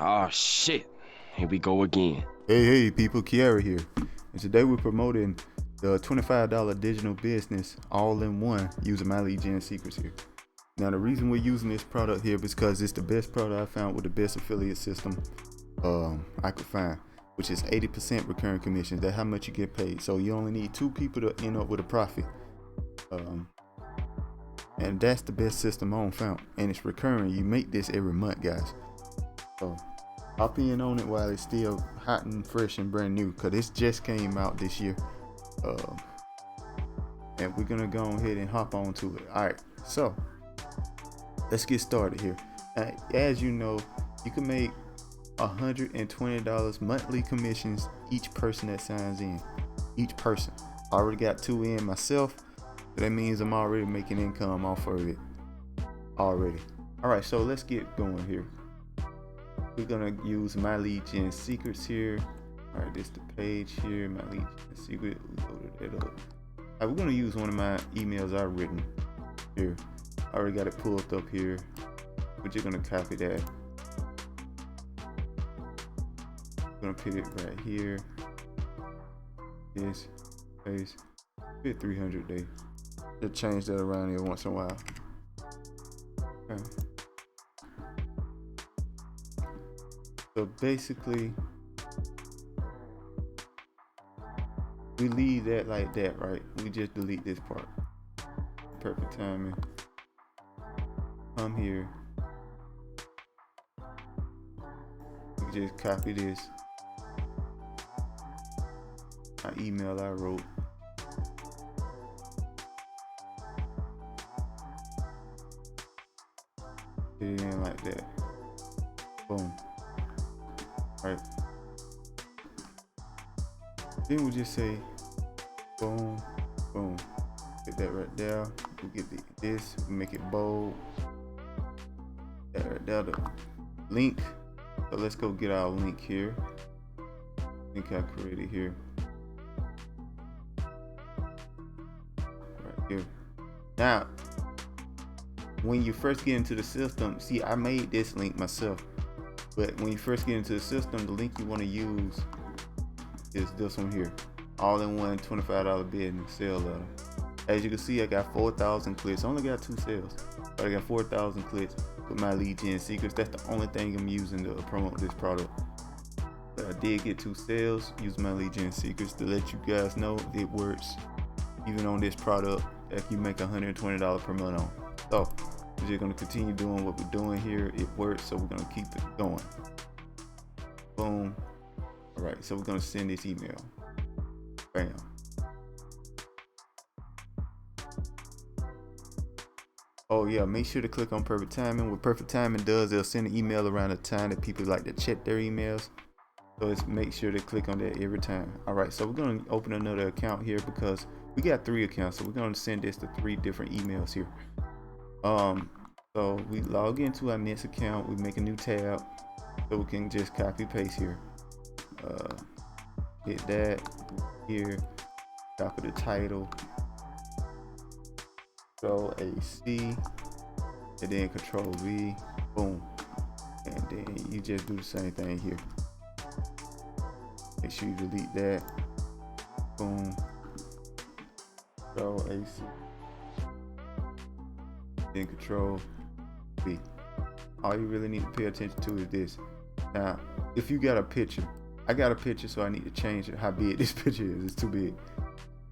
Oh shit. Here we go again. Hey people, Kiara here. And today we're promoting the $25 digital business all-in-one using My Lead Gen Secrets here. Now the reason we're using this product here is because it's the best product I found with the best affiliate system I could find, which is 80% recurring commissions. That's how much you get paid. So you only need 2 people to end up with a profit. And that's the best system I found. And it's recurring. You make this every month, guys. So hop in on it while it's still hot and fresh and brand new, because this just came out this year. And we're gonna go ahead and hop on to it. All right, so let's get started here. As you know, you can make $120 monthly commissions each person that signs in. Each person. I already got 2 in myself, so that means I'm already making income off of it already. All right, so let's get going here. We're gonna use My Lead Gen Secrets here. All right, this is the page here, My Lead Gen Secret. We loaded that up. All right, we're gonna use one of my emails I've written here. I already got it pulled up here. We're just gonna copy that. I'm gonna put it right here. This paste. Fit 300 day. Just change that around here once in a while. Okay. So basically, we leave that like that, right? We just delete this part. Perfect timing. Come here. We just copy this. My email I wrote. Put it in like that. Boom. Right. Then we just say boom, boom. Get that right there. We get this, we make it bold. That right there, the link. So let's go get our link here. Link I created here. Right here. Now, when you first get into the system, see, I made this link myself. But when you first get into the system, the link you want to use is this one here. All-in-one $25 business sale letter. As you can see, I got 4,000 clicks. I only got 2 sales, but I got 4,000 clicks with My Lead Gen Secrets. That's the only thing I'm using to promote this product. But I did get 2 sales using My Lead Gen Secrets to let you guys know it works. Even on this product, if you make $120 per month on. So we're just gonna continue doing what we're doing here. It works, so we're gonna keep it going. Boom. All right, so we're gonna send this email. Bam. Oh yeah, make sure to click on perfect timing. What perfect timing does, they'll send an email around the time that people like to check their emails. So let's make sure to click on that every time. All right, so we're gonna open another account here because we got 3 accounts, so we're gonna send this to 3 different emails here. So we log into our next account, we make a new tab, so we can just copy paste here. Hit that here, copy the title, Control AC, and then Control V, boom, and then you just do the same thing here. Make sure you delete that, boom, Control AC, then Control V. All you really need to pay attention to is this. Now, if you got a picture, I got a picture, so I need to change it. How big this picture is? It's too big.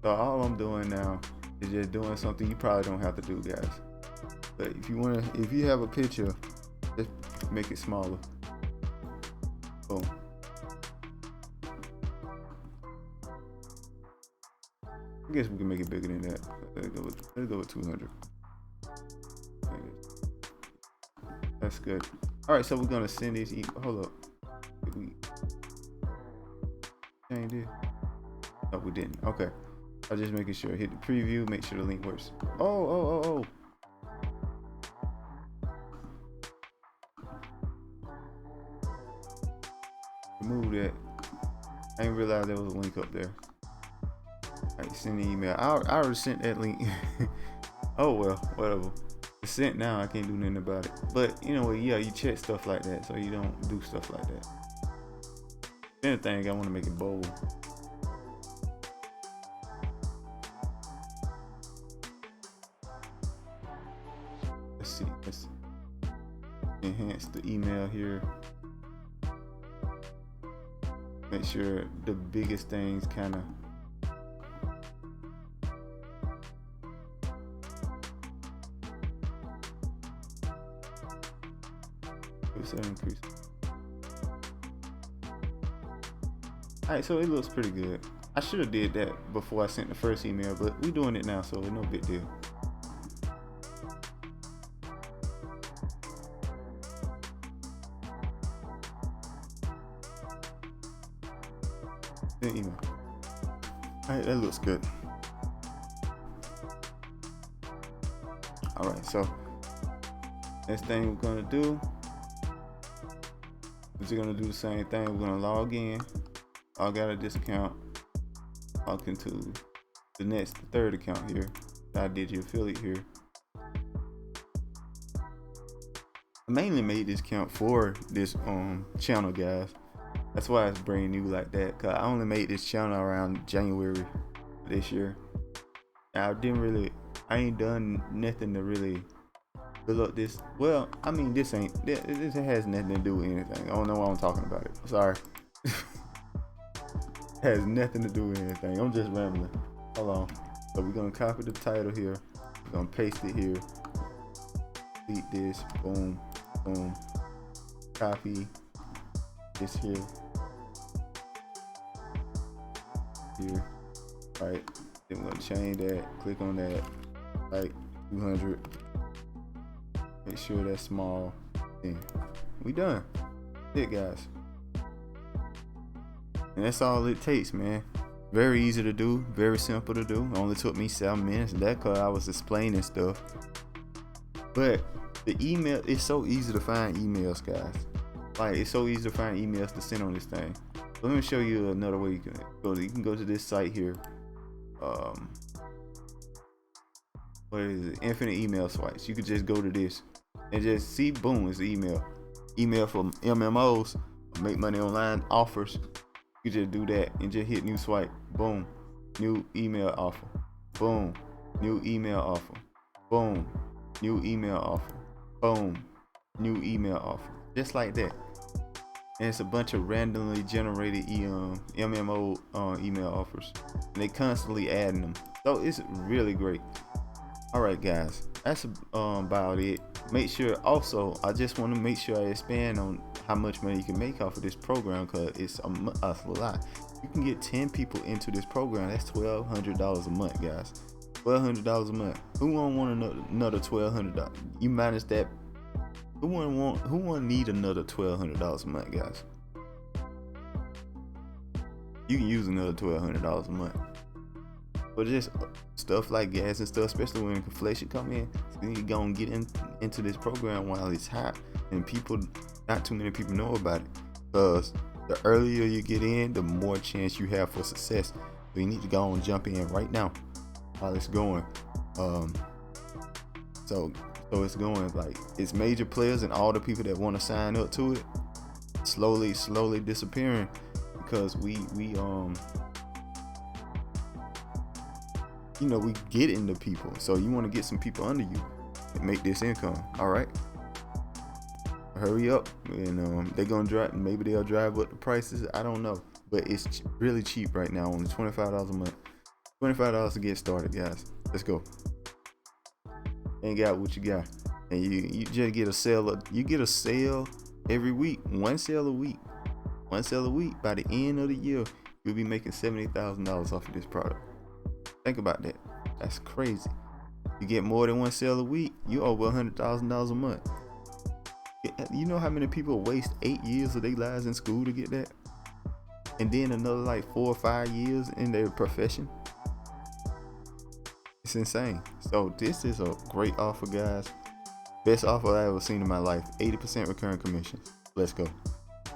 So all I'm doing now is just doing something you probably don't have to do, guys. But if you have a picture, just make it smaller. Boom. I guess we can make it bigger than that. Let's go with 200. That's good. All right, so we're gonna send this. Hold up. Did we change it? No, we didn't. Okay. I'm just making sure. Hit the preview. Make sure the link works. Oh. Remove that. I didn't realize there was a link up there. All right, send the email. I already sent that link. Oh well, whatever. It's sent now. I can't do nothing about it. But anyway, yeah, you check stuff like that so you don't do stuff like that. Anything, I want to make it bold. Let's enhance the email here. Make sure the biggest things kind of increase. Alright, so it looks pretty good. I should have did that before I sent the first email, but we're doing it now, so no big deal. Email. Alright, that looks good. Alright, so next thing we're gonna do is we're gonna do the same thing. We're gonna log in. I got a discount. Log into the third account here. I did your affiliate here. I mainly made this account for this channel, guys. That's why it's brand new like that. Cause I only made this channel around January this year. I ain't done nothing to really build up this. Well, I mean, this has nothing to do with anything. I don't know why I'm talking about it. Sorry. Has nothing to do with anything. I'm just rambling. Hold on. So we're gonna copy the title here. We're gonna paste it here. Delete this. Boom. Boom. Copy this here. Here. Alright. Then we're gonna change that. Click on that. Like 200. Make sure that's small. Then we done. That's it, guys. And that's all it takes, man. Very easy to do, very simple to do. It only took me 7 minutes. That cause I was explaining stuff. But the email, it's so easy to find emails, guys. Like, it's so easy to find emails to send on this thing. So let me show you another way you can go. You can go to this site here. What is it? Infinite email swipes. You could just go to this and just see, boom, it's email. Email from MMOs, make money online offers. You just do that and just hit new swipe. Boom, new email offer. Boom, new email offer. Boom, new email offer. Boom, new email offer. Just like that. And it's a bunch of randomly generated MMO email offers. And they constantly adding them. So it's really great. All right, guys, that's about it. Make sure also, I just want to make sure I expand on how much money you can make off of this program, because it's a lot. You can get 10 people into this program. That's $1,200 a month, guys. $1,200 a month. Who want another $1,200? You minus that. Who want need another $1,200 a month, guys? You can use another $1,200 a month. But just stuff like gas and stuff, especially when inflation come in, so you gonna get into this program while it's hot and not too many people know about it. Because the earlier you get in, the more chance you have for success. So you need to go and jump in right now while it's going. So it's going, like, it's major players and all the people that want to sign up to it slowly disappearing, because we get into people. So you want to get some people under you and make this income. All right, hurry up. And they're gonna drive, maybe they'll drive up the prices, I don't know, but it's really cheap right now. Only $25 a month. $25 to get started, guys. Let's go. And got what you got, and you just get a sale. You get a sale every week. One sale a week. By the end of the year, you'll be making $70,000 off of this product. Think about that. That's crazy. You get more than one sale a week, you owe $100,000 a month. You know how many people waste 8 years of their lives in school to get that, and then another like 4 or 5 years in their profession? It's insane. So this is a great offer, guys. Best offer I ever seen in my life. 80% recurring commissions. Let's go.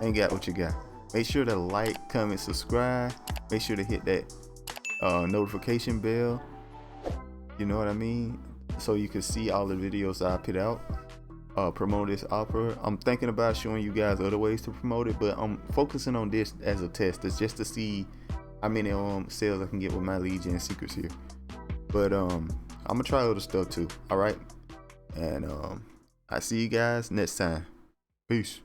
Ain't got what you got. Make sure to like, comment, subscribe. Make sure to hit that notification bell. You know what I mean? so you can see all the videos I put out. Promote this offer. I'm thinking about showing you guys other ways to promote it, but I'm focusing on this as a test. It's just to see how many sales I can get with my lead gen secrets here. But I'm gonna try other stuff too. All right, and I see you guys next time. Peace.